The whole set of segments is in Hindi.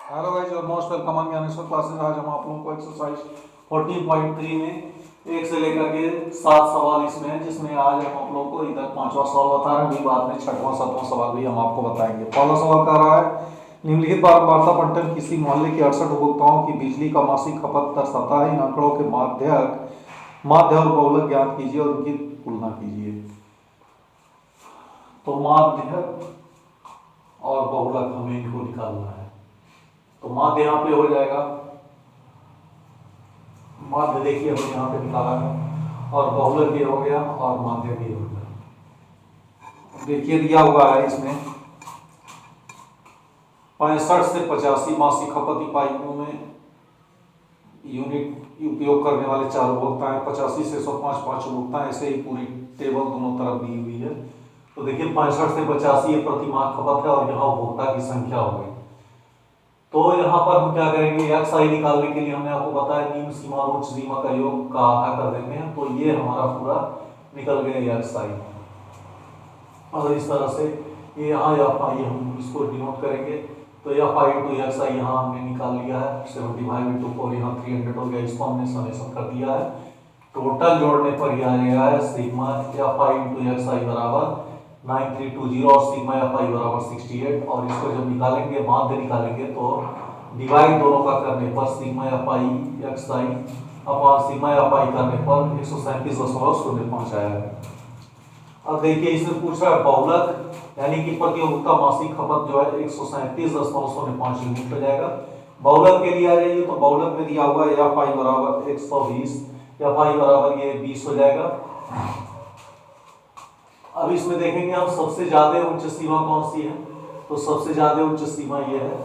हेलो गाइस और most welcome on Dnyaneshwar classes. आज हम आप लोगों को एक्सरसाइज 14.3 में एक से लेकर के 7 सवाल इसमें है, जिसमें आज हम आप लोगों को इधर 5वां सवाल बता रहे हैं, अभी बाद में 6वां 7वां सवाल भी हम आपको बताएंगे। पहला सवाल कह रहा है निम्नलिखित बारंबारता बंटन किसी मोहल्ले के 68 उपभोक्ताओं की बिजली का मासिक खपत दर्शाता है। इन आंकड़ों के माध्य और बहुलक ज्ञात कीजिए और उनकी तुलना कीजिए। तो माध्य और बहुलक हमें इनको निकालना है। तो माध्य यहाँ पे हो जाएगा, माध्य देखिए हमने यहाँ पे निकाला है, और बहुलक भी हो गया और माध्य भी हो गया। देखिए दिया हुआ है इसमें 65 से 85 मासिक खपत इकाइयों में यूनिट उपयोग करने वाले 4 उपभोक्ता हैं। 85 से 105 5 उपभोक्ता हैं। ऐसे ही पूरी टेबल दोनों तरफ दी हुई है। तो देखिए 65 से 85 ये प्रति माह खपत है और यहाँ उपभोक्ता की संख्या हो गई। तो यहाँ पर हम क्या करेंगे, एक्स आई निकालने के लिए हमने आपको बताया निम्न सीमा और उच्च सीमा का योग का आधा कर देते हैं। तो ये हमारा पूरा निकल गया एक्स आई। और इस तरह से ये यहाँ एफ आई हम इसको डिनोट करेंगे। तो एफ आई टू एक्स आई यहाँ हमने निकाल लिया है। 75/2 यहाँ 300 हो गया। इसको हमने समेशन कर दिया है। टोटल जोड़ने पर यह आ गया है sigma F I into X I बराबर 9320 और सिग्मा एफ आई बराबर 68। और इसको जब निकालेंगे, माध्य निकालेंगे, तो डिवाइड दोनों का करने पर sigma F I x I upon sigma F आई करने पर 137.05 आया है। अब देखिए इसमें पूछ रहा है बहुलक, यानी कि प्रति उपभोक्ता मासिक खपत जो है 137.05 यूनिट हो जाएगा। बहुलक के लिए आ जाइए, तो बहुलक में दिया हुआ है एफ आई बराबर 120, एफ आई बराबर ये 20 हो जाएगा। अब इसमें देखेंगे हम सबसे ज्यादा उच्च सीमा कौन सी है। तो सबसे ज्यादा उच्च सीमा ये है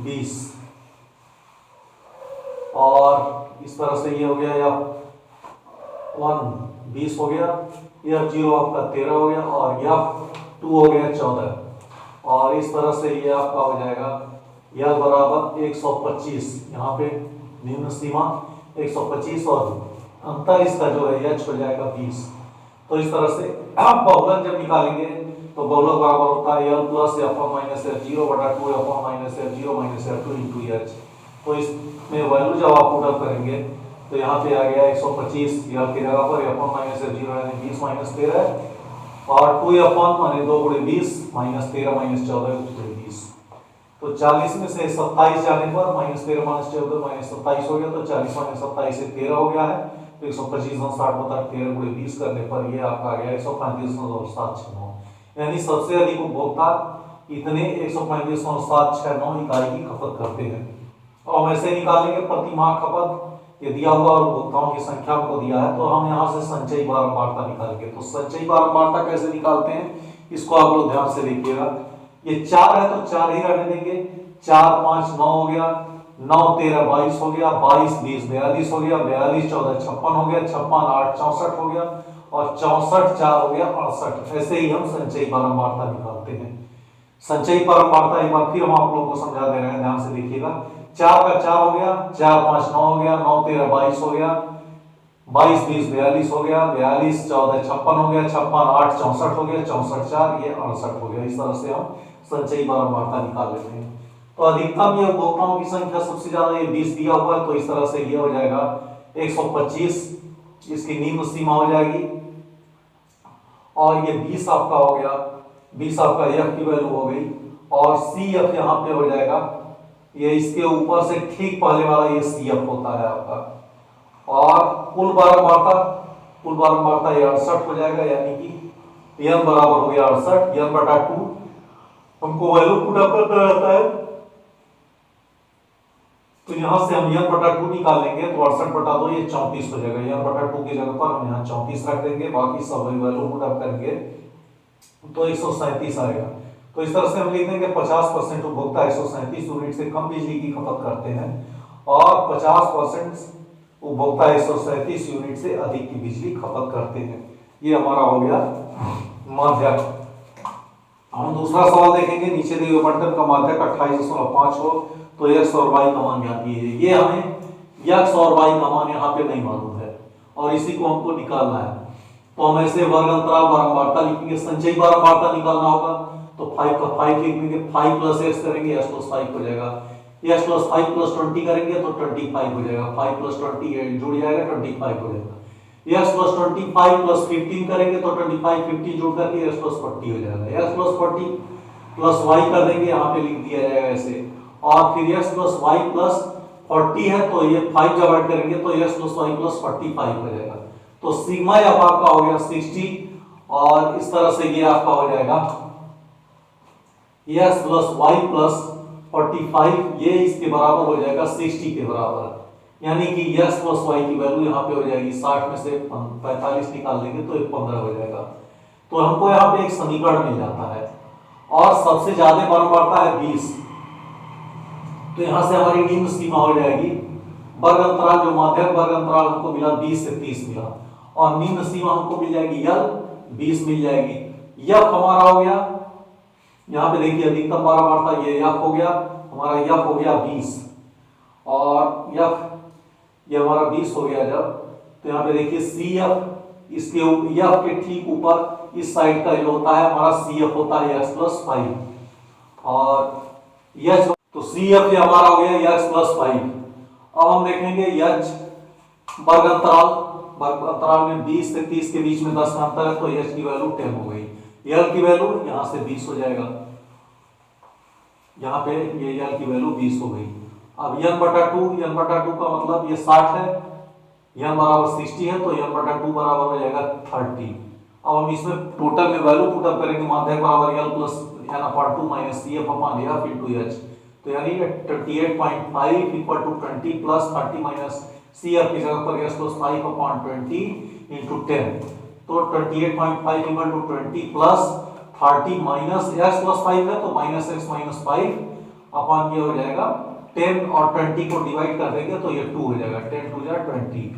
20, और इस तरह से ये हो गया या 20 हो गया, यह 0 आपका 13 हो गया, और यह 2 हो गया 14। और इस तरह से ये आपका हो जाएगा यह बराबर 125। यहाँ पे निम्न सीमा 125 और अंतर इसका जो है एच हो जाएगा 20। तो इस तरह से आप बहुलक जब निकालेंगे तो बहुलक बराबर होता है L plus F minus F 0/2 F minus F 0 minus F 2 into H. तो इसमें वैल्यू जब आप पुट अप करेंगे तो यहाँ पे आ गया 125 L की जगह पर एफ माइनस एफ 0 यानी 20 माइनस 13 और 2 एफ माने 2 × 20 माइनस 13 माइनस 14 × 20। तो 40 में से 27 जाने पर माइनस 13 माइनस 14 माइनस 27 हो गया। तो 40 माइनस 27 से 13 हो गया है। तो 125 60 बटा 13 × 20 करने पर ये आपका आ गया 135.769। यानी सबसे अधिक उपभोक्ता इतने 135.769 इकाई की खपत करते हैं। और वैसे निकालेंगे प्रति माह खपत ये दिया हुआ और उपभोक्ताओं की संख्या को दिया है। तो हम यहाँ से संचयी बारंबारता निकालेंगे। तो संचयी बारंबारता कैसे निकालते हैं, इसको आप लोग ध्यान से देखिएगा। ये 4 है तो 4 ही रहने देंगे। 4 5 9 हो गया, 9 13 22 हो गया, 22 20 42 हो गया, 42 14 56 हो गया, 56 8 64 हो गया, और 64 4 हो गया 68। ऐसे ही हम संचयी बारंबारता निकालते हैं। संचयी बारंबारता एक बार फिर हम आप लोगों को समझा दे रहे हैं, ध्यान से देखिएगा। 4 का 4 हो गया, 4 5 9 हो गया, 9 13 22 हो गया, 22 20 42 हो गया, 42 14 56 हो गया, 56 8 64 हो गया, 64 4 ये 68 हो गया। इस तरह से हम संचयी बारंबारता निकाल लेते हैं। तो अधिकतम ये उपभोक्ताओं की संख्या सबसे ज्यादा ये 20 दिया हुआ है। तो इस तरह से ये हो जाएगा 125, इसकी निम्न सीमा हो जाएगी, और ये 20 आपका हो गया, 20 आपका एफ की वैल्यू हो गई, और सी एफ यहाँ पे हो जाएगा, ये इसके ऊपर से ठीक पहले वाला ये सी एफ होता है आपका। और कुल बारंबारता ये 68 हो जाएगा, यानी कि n बराबर हो गया 68, n/2 हमको वैल्यू पुट अप करना रहता है। तो यहां से हम n/2 निकालेंगे तो 68/2 ये 34 हो जाएगा। n/2 की जगह पर हम यहाँ 34 रख देंगे, बाकी सब वैल्यू पुट अप करेंगे तो 137 आएगा। तो इस तरह से हम लिख देंगे 50% उपभोक्ता 137 यूनिट से कम बिजली की खपत करते हैं, और 50% उपभोक्ता 137 यूनिट से अधिक की बिजली खपत करते हैं। ये हमारा हो गया माध्यक। हम दूसरा सवाल देखेंगे। नीचे दिए गए बंटन का माध्यक 28.5 हो तो x और y का मान ज्ञात कीजिए। ये हमें x और y का मान यहाँ पे नहीं मालूम है और इसी को हमको निकालना है। तो हम ऐसे वर्ग अंतराल बारंबारता लिखेंगे, संचयी बारंबारता निकालना होगा। तो 5 का 5 लिख देंगे, 5 + x करेंगे, s + 5 हो जाएगा। यस प्लस 5 प्लस 20 करेंगे तो 25 हो जाएगा, 5 प्लस 20 जुड़ जाएगा 25 हो जाएगा। यस प्लस 25 प्लस 15 करेंगे तो 25 50 जुड़ करके यस प्लस 40 हो जाएगा। यस प्लस 40 प्लस वाई कर देंगे, यहाँ पे लिख दिया जाएगा ऐसे, और फिर यस प्लस वाई प्लस 40 है तो ये 5 जब ऐड करेंगे तो यस प्लस वाई प्लस 45 हो जाएगा। तो सिग्मा एफ आपका हो गया 60, और इस तरह से ये आपका हो जाएगा यस प्लस वाई प्लस 45, ये इसके बराबर हो जाएगा 60 के बराबर, यानी कि यस प्लस वाई की वैल्यू यहाँ पे हो जाएगी 60 में से 45 निकाल देंगे तो 15 हो जाएगा। तो हमको यहाँ पे एक समीकरण मिल जाता है, और सबसे ज्यादा बारंबारता है 20, तो यहां से हमारी निम्न सीमा हो जाएगी वर्ग अंतराल, जो माध्यक वर्ग अंतराल हमको मिला 20 से 30 मिला, और निम्न सीमा हमको मिल जाएगी यल 20 मिल जाएगी। यफ हमारा हो गया, यहाँ पे देखिए अधिकतम बारंबारता ये यफ हो गया हमारा, यफ हो गया 20, और यफ ये हमारा 20 हो गया जब, तो यहाँ पे देखिए सी एफ, इसके यफ के ठीक ऊपर इस साइड का जो होता है हमारा सी एफ होता है एक्स प्लस 5, और यच तो सी एफ ये हमारा हो गया एक्स प्लस 5। अब हम देखेंगे यच वर्ग अंतराल में 20 से 30 के बीच में 10 का अंतर है, तो यच की वैल्यू 10 हो गई, यल की वैल्यू यहां से 20 हो जाएगा, यहाँ पे ये यल की वैल्यू 20 हो गई। अब n बटा 2 का मतलब ये 60 है, n बराबर 60 है, तो n बटा 2 बराबर हो जाएगा 30। अब हम इसमें टोटल में वैल्यू पुट अप करेंगे, माध्यक बराबर l plus n upon 2 minus C F upon f into h, तो यानी 38.5 equal to 20 plus 30 minus C F की जगह पर s प्लस 5 अपॉन 20 इनटू 10, तो 28.5 equal to 20 plus 30 minus x plus 5 है तो माइनस x माइनस 5 अपॉन ये हो जाएगा 10, और 20 को डिवाइड कर देंगे तो ये 2 हो जाएगा, 10 2 जा 20,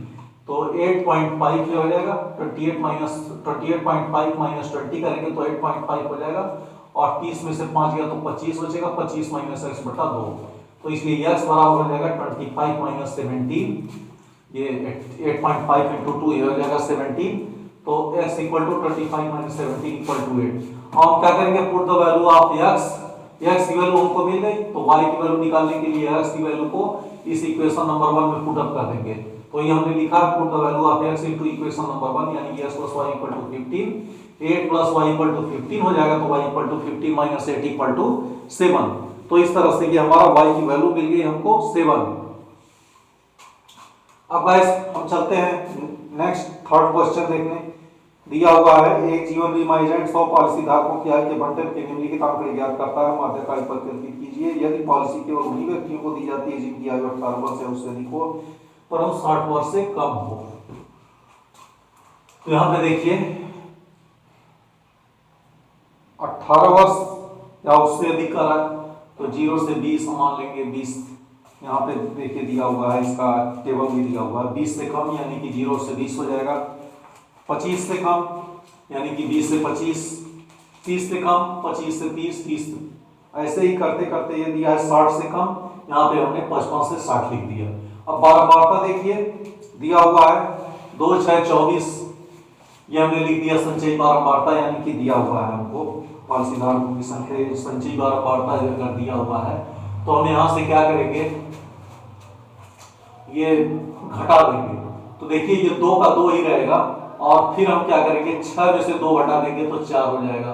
तो 8.5 ये हो जाएगा, 28.5 माइनस 20 करेंगे तो 8.5 हो जाएगा, और 30 में से 5 गया तो 25 बचेगा, 25 माइनस x बटा 2, तो इसलिए x बराबर हो जाएगा 25 माइनस 17, ये 8.5 इंटू 2 ये हो जाएगा 17, तो x equal to 25 minus 17 equal to 8। अब हम क्या करेंगे, put the value of x की वैल्यू हमको मिल गई, तो y की वैल्यू निकालने के लिए x की वैल्यू को इस इक्वेशन नंबर 1 में पुट अप कर देंगे, तो ये हमने लिखा put the value of x into equation number 1, यानी x plus y equal to 15, 8 plus y equal to 15 हो जाएगा, तो y equal to 15 minus 8 equal to 7, तो इस तरह से ये हमारा y की वैल्यू मिल गई हमको 7। अब गाइस हम चलते हैं नेक्स्ट थर्ड क्वेश्चन देखने। दिया हुआ है एक जीवन बीमा एजेंट 100 पॉलिसी धारकों की आय के बंटन के निम्नलिखित आंकड़े ज्ञात करता है, माध्यक आय पर कल्पित कीजिए। यदि पॉलिसी केवल उन्हीं व्यक्तियों को दी जाती है जिनकी आयु 18 वर्ष या उससे अधिक हो, परंतु 60 वर्ष से कम हो, तो यहाँ पे देखिए 18 वर्ष या उससे अधिक का रहा, तो 0 से 20 हम मान लेंगे 20, यहाँ पे देखिए दिया हुआ है, इसका टेबल भी दिया हुआ है। 20 से कम यानी कि 0 से 20 हो जाएगा, 25 से कम यानी कि 20 से 25, 30 से कम 25 से 30, 30 ऐसे ही करते करते ये दिया है 60 से कम, यहाँ पे हमने 55 से 60 लिख दिया। अब बारंबारता देखिए दिया हुआ है 2 6 24, ये हमने लिख दिया संचयी बारंबारता, यानी कि दिया हुआ है हमको पॉलिसी धारकों की संख्या संचयी बारंबारता अगर दिया हुआ है, तो हम यहाँ से क्या करेंगे, ये घटा देंगे, तो देखिए ये 2 का 2 ही रहेगा, और फिर हम क्या करेंगे 6 में से 2 घटा देंगे तो 4 हो जाएगा।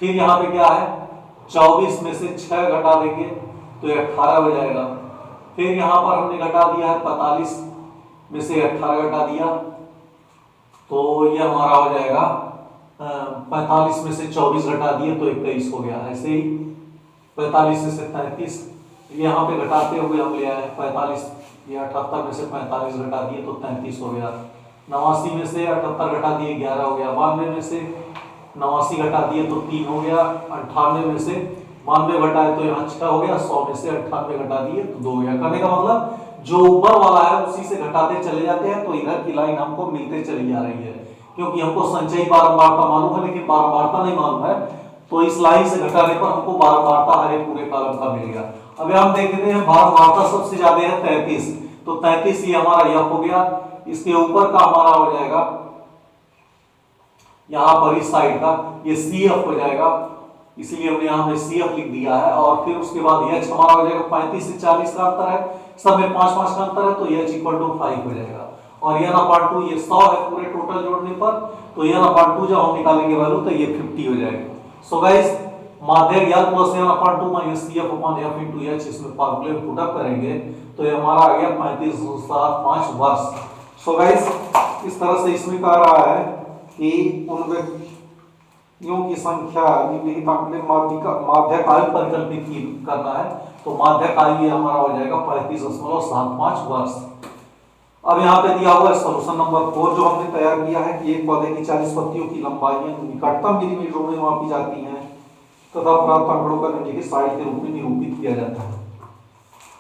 फिर यहाँ पे क्या है 24 में से 6 घटा देंगे तो 18 हो जाएगा। फिर यहाँ पर हमने घटा दिया है 45 में से 18 घटा दिया, तो ये हमारा हो जाएगा 45 में से 24 घटा दिए तो 21 हो गया। ऐसे ही 45 से 33 यहाँ पे घटाते हुए हम ले आए 45, ये 78 में से 45 घटा दिए तो 33 हो गया। 89 में से 78 घटा दिए 11 हो गया। 92 में से 89 घटा दिए तो 3 हो गया। 98 में से 92 घटाए तो यहाँ 6 हो गया। 100 में से 98 घटा दिए तो 2 हो गया। करने का मतलब जो ऊपर वाला है उसी से घटाते चले जाते हैं, तो इधर की लाइन हमको मिलते चली जा रही है, क्योंकि हमको संचयी बारंबारता मालूम है लेकिन बारंबारता नहीं मालूम है, तो इस लाइन से घटाने पर हमको बारंबारता हर एक पूरे कॉलम का मिल गया। अब हम देखते हैं बारंबारता सबसे ज्यादा है 33, तो 33 ये हमारा यह हो गया। इसके ऊपर का हमारा हो जाएगा यहाँ पर इस साइड का ये CF हो जाएगा, इसलिए हमने यहाँ पे सी एफ लिख दिया है। और फिर उसके बाद एच हमारा हो जाएगा 35 से 40 का अंतर है, सब में 5-5 का अंतर है, तो एच इक्वल टू 5 हो जाएगा। और एन अपान 2 ये 100 है पूरे टोटल जोड़ने पर, तो एन अपान 2 जब हम निकालेंगे वैल्यू तो ये 50 हो जाएगा। सो गाइस माध्यक L plus N upon 2 minus C F upon F into H, इसमें फॉर्मूले पुट अप करेंगे तो ये हमारा आ गया 35.75 वर्ष। सो गाइस इस तरह से इसमें कह रहा है कि उन व्यक्तियों की संख्या निम्नलिखित आंकड़े माध्यक आयु परिकल्पित करना है, तो माध्यक आयु हमारा हो जाएगा 35.75 वर्ष। अब यहाँ पे दिया हुआ है सॉल्यूशन नंबर 4 जो हमने तैयार किया है कि एक पौधे की 40 पत्तियों की लंबाई निकटतम मिलीमीटरों में मापी जाती है तथा प्राप्त आंकड़ों का निम्नलिखित साइड के रूप में निरूपित किया जाता है।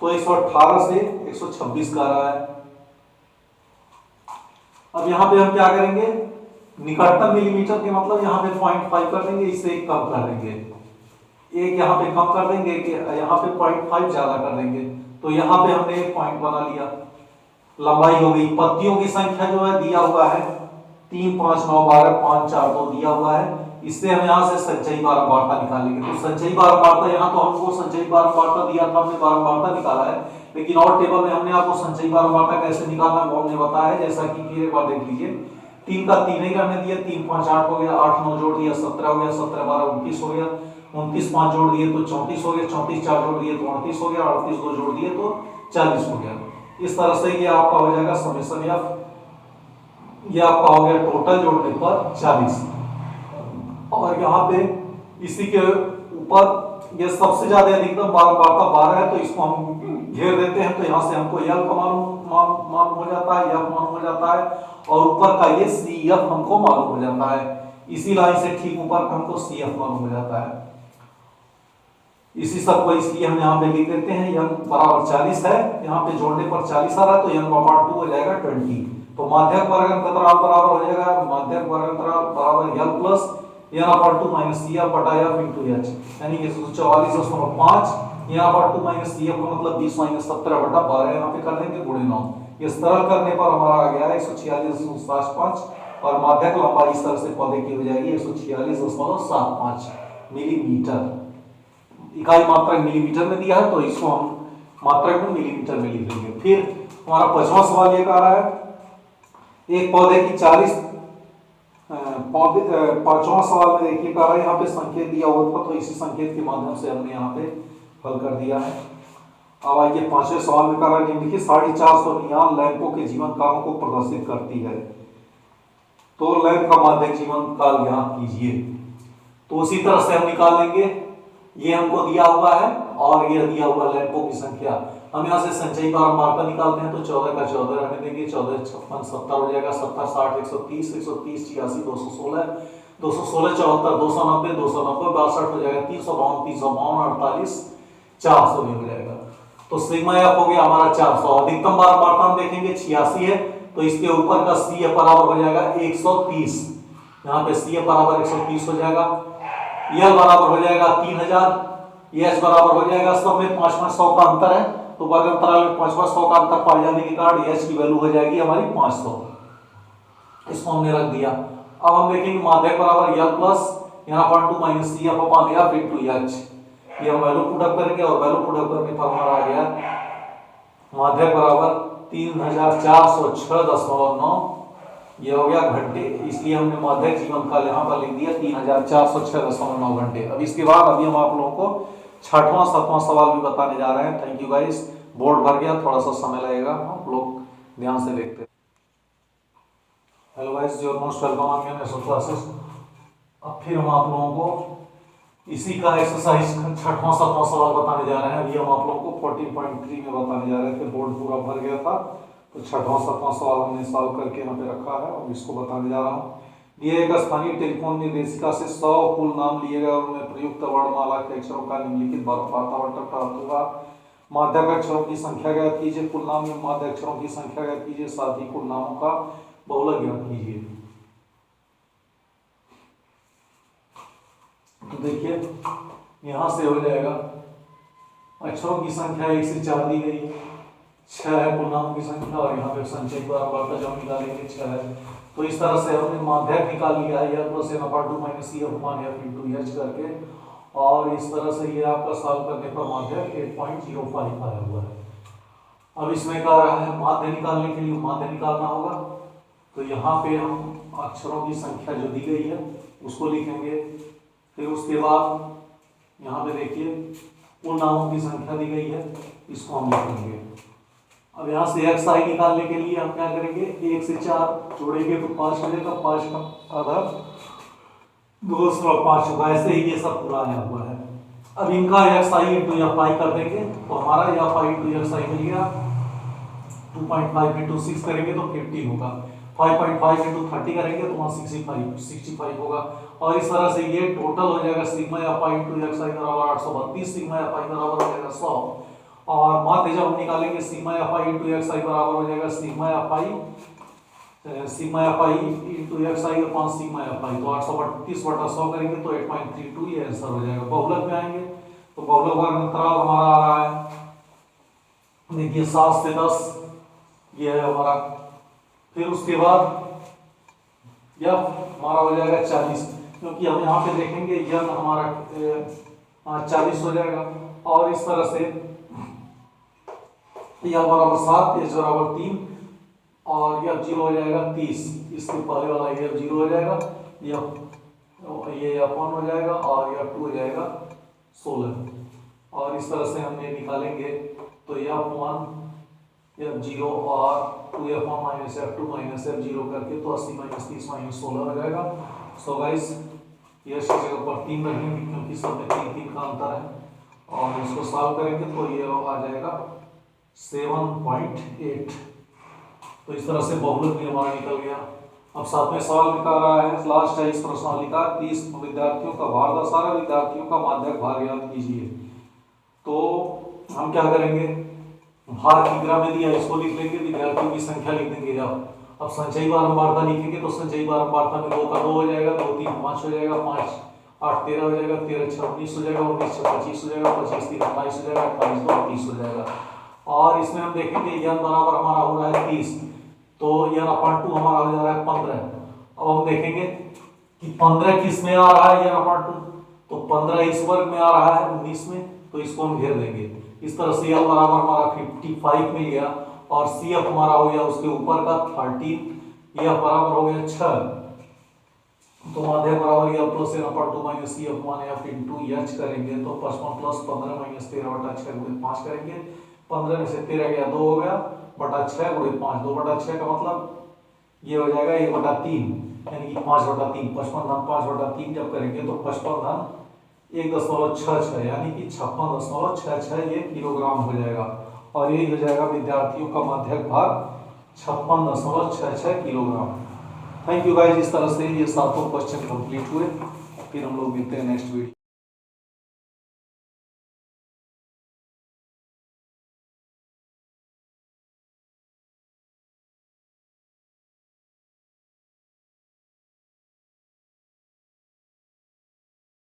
तो 118 से 126 का रहा है। अब यहाँ पे हम क्या करेंगे, निकटतम मिलीमीटर के मतलब यहाँ पे 0.5 कर देंगे, इससे एक कम कर देंगे, एक यहाँ पे कम कर देंगे कि यहाँ पे 0.5 ज्यादा कर देंगे, तो यहाँ पे हमने एक पॉइंट बना लिया। लंबाई हो गई, पत्तियों की संख्या जो है दिया हुआ है 3 5 9 12 5 4 2 दिया हुआ है, इससे हम यहाँ से संचयी बारंबारता निकालेंगे। तो संचयी बारंबारता यहाँ तो हमको संचयी बारंबारता दिया था, हमने बारंबारता निकाला है, लेकिन और टेबल में हमने आपको संचयी बारंबारता कैसे निकालना है वो हमने बताया है। जैसा कि फिर एक बार देख लीजिए, 3 का 3 ही करने दिया, 3 5 8 हो गया, 8 9 जोड़ दिया 17 हो गया, 17 12 29 हो गया, 29 5 जोड़ दिए तो 34 हो गया, 34 4 जोड़ दिए तो 38 हो गया, 38 2 जोड़ दिए तो 40 हो गया। इस तरह से ये आपका हो जाएगा समेशन एफ, ये आपका हो गया टोटल जोड़ने पर 40। और यहाँ पे इसी के ऊपर ये सबसे ज्यादा अधिकतम बारंबारता 12 है, तो इसको हम घेर देते हैं, तो यहाँ से हमको यल का मालूम हो जाता है, एफ मालूम हो जाता है, और ऊपर का ये सी एफ हमको मालूम हो जाता है। इसी लाइन से ठीक ऊपर का हमको सी एफ मालूम हो जाता है। इसी सब को इसलिए हम यहाँ पे लिख देते हैं, यन बराबर 40 है, यहाँ पे जोड़ने पर 40 आ रहा है, तो यन अपान 2 हो जाएगा 20। तो माध्यक वर्ग अंतराल बराबर हो जाएगा माध्यक वर्ग अंतराल बराबर यल प्लस यन अपान 2 माइनस सी एफ बटा एफ इनटू एच, यानी कि 44.5 यन अपान 2 माइनस सी एफ का मतलब 20 माइनस 17 बटा 12 यहाँ पे कर देंगे गुणे 9। ये सरल करने पर हमारा आ गया है 146.75, और माध्यक लंबाई इस तरह से पौधे की हो जाएगी 146.75 मिलीमीटर। इकाई मात्रक मिलीमीटर में दिया है, तो इसको हम मात्रक में मिलीमीटर में लिख लेंगे। फिर हमारा 5वां सवाल ये कह रहा है, एक पौधे की 40 5वां सवाल में देखिए कह रहा है, यहाँ पे संकेत दिया हुआ था, तो इसी संकेत के माध्यम से हमने यहाँ पे हल कर दिया है। अब आइए 5वें सवाल में कह रहा है, निम्नलिखित 450 नियान लैंपों के जीवन काल को प्रदर्शित करती है, तो लैंप का माध्यक जीवन काल ज्ञात कीजिए। तो उसी तरह से हम निकाल लेंगे, ये हमको दिया हुआ है और ये दिया हुआ लैंपों की संख्या। हम यहाँ से संचयी बारंबारता निकालते हैं, तो 14 का 14 रहने देंगे, 14 56 70 हो जाएगा, 70 60 130 130 86 216 216 74 290 290 62 हो जाएगा, 352 352 48 400 भी हो जाएगा। तो सिग्मा एफ हो गया हमारा 400। अधिकतम बारंबारता हम देखेंगे 86 है, तो इसके ऊपर का सी एफ बराबर हो जाएगा 130, यहाँ पे सी एफ बराबर 130 हो जाएगा, यल बराबर हो जाएगा 3000, एच बराबर हो जाएगा, सब में 500 का अंतर है, तो वर्ग अंतराल में 500 का अंतर पाए जाने के कारण एच की वैल्यू हो जाएगी हमारी 500, इसको हमने रख दिया। अब हम देखेंगे माध्यक बराबर यल प्लस यहाँ पर 2 minus C F upon F into H, ये हम वैल्यू पुट अप करेंगे, और वैल्यू पुट अप करने पर हमारा आ गया माध्यक बराबर 3406.9, ये हो गया घंटे, इसलिए हमने माध्यक जीवन काल यहाँ पर लिख दिया 3406.9 घंटे। अब इसके बाद अभी हम आप लोगों को 6वां 7वां सवाल भी बताने जा रहे हैं। थैंक यू गाइस, बोर्ड भर गया, थोड़ा सा समय लगेगा, आप लोग ध्यान से देखते हैं। Hello guys, your most welcome on your national classes. अब फिर हम आप लोगों को इसी का एक्सरसाइज 6वां 7वां सवाल बताने जा रहे हैं। अभी हम आप लोगों को 14.3 में बताने जा रहे थे, बोर्ड पूरा भर गया था, तो 6वां 7वां सवाल हमने सॉल्व करके यहाँ पे रखा है और इसको बताने जा रहा हूँ। दिए एक स्थानीय टेलीफोन निर्देशिका से 100 कुल नाम लिए गए और उनमें प्रयुक्त वर्णमाला के अक्षरों का निम्नलिखित वार्तावट प्राप्त होगा। माध्यक अक्षरों की संख्या ज्ञात कीजिए, कुल नाम में माध्य अक्षरों की संख्या ज्ञात कीजिए, साथ ही कुल नामों का बहुलक ज्ञात कीजिए। तो देखिए यहाँ से हो जाएगा, अक्षरों की संख्या 1 से 4 दी गई, 6 है कुल नामों की संख्या, और यहाँ पे संचय बारंबारता जो निकालेंगे 6 है। तो इस तरह से हमने माध्यक निकाल लिया है, या plus N upon 2 minus C F upon F into H करके, और इस तरह से ये आपका सॉल्व करने पर माध्यक 8.05 आया हुआ है। अब इसमें कह रहा है माध्य निकालने के लिए माध्य निकालना होगा, तो यहाँ पे हम अक्षरों की संख्या जो दी गई है उसको लिखेंगे। फिर उसके बाद यहाँ पे देखिए पूर्णांकों की संख्या दी गई है, इसको हम लिखेंगे। अब यहाँ से एक्स आई निकालने के लिए हम क्या करेंगे, 1 से 4 जोड़ेंगे तो 5 हो जाएगा, 5 का आधा 205 होगा। ऐसे ही ये सब पूरा आया हुआ है। अब इनका x I into F I कर देंगे तो हमारा एफ आई इंटू एक्स आई मिल गया। 2.5 इंटू 6 करेंगे तो 50 होगा। 5.5 इंटू 30 करेंगे तो वहाँ 65 होगा। और इस तरह से ये टोटल हो जाएगा sigma F I into X I बराबर 832, सिग्मा एफ आई बराबर हो जाएगा 100। और माध्य जब हम निकालेंगे sigma F I into X I बराबर हो जाएगा sigma F I into X I upon sigma F I. तो 832/100 करेंगे तो 8.32 ये आंसर हो जाएगा। बहुलक में आएंगे तो बहुलक वर्ग अंतराल हमारा आ रहा है, देखिए 7 से 10 ये है हमारा। फिर उसके बाद यह हमारा हो जाएगा 40, क्योंकि हम यहाँ पे देखेंगे यह हमारा 40 हो जाएगा। और इस तरह से यह बराबर 7, एच बराबर 3 और यह 0 हो जाएगा 30। इसके पहले वाला यह 0 हो जाएगा, यह 1 हो जाएगा और यह 2 हो जाएगा 16। और इस तरह से हमने निकालेंगे तो यह 1 यह 0 और 2f1 minus f2 minus f0 करके तो 80 माइनस 30 माइनस 16 हो जाएगा। सो गाइस ये इस जगह पर 3 रखेंगे क्योंकि सब में 3 का अंतर है। और इसको सॉल्व करेंगे तो ये आ जाएगा 7.8। तो इस तरह से बहुलक भी हमारा निकल गया। अब साथ में सवाल निकाल रहा है, लास्ट है इस प्रश्नावली का, 30 विद्यार्थियों का भार दर्शा रहा है, विद्यार्थियों का माध्यक भार ज्ञात कीजिए। तो हम क्या करेंगे, भार किग्रा में दिया इसको लिख लेंगे, विद्यार्थियों की संख्या लिख देंगे। अब संचयी बारंबारता लिखेंगे तो संचयी बारंबारता में 2 का 2 हो जाएगा, 2 3 5 हो जाएगा, 5 8 13 हो जाएगा, 13 6 19 हो जाएगा, 19 6 25 हो जाएगा, 25 3 28 हो जाएगा, 28 2 30 हो जाएगा। और इसमें हम देखेंगे n बराबर हमारा हो रहा है 30, तो n अपॉन 2 हमारा हो जा रहा है 15। अब हम देखेंगे कि 15 किस में आ रहा है, n अपॉन 2, तो 15 इस वर्ग में आ रहा है 19 में, तो इसको हम घेर देंगे। इस तरह से l बराबर हमारा 55 मिल गया और CF हमारा हो गया उसके ऊपर का 13, यह बराबर हो गया 6। तो माध्यक बराबर l plus n upon 2 minus CF 1f into h करेंगे तो 55 प्लस 15 माइनस 13 बटा 6 गुणे 5 करेंगे। 15 में से 13 गया 2 हो गया बटा 6 गुणे 5, 2 बटा 6 का मतलब ये हो जाएगा 1 बटा 3, यानी कि 5 बटा 3। 55 धन 5 बटा 3 जब करेंगे तो 55 धन 1.66 यानी कि 56.66 ये किलोग्राम हो जाएगा। और यही हो जाएगा विद्यार्थियों का माध्यक भार 56.66 किलोग्राम। Thank you guys. इस तरह से ये सातों क्वेश्चन कंप्लीट हुए। फिर हम लोग मिलते हैं नेक्स्ट वीडियो।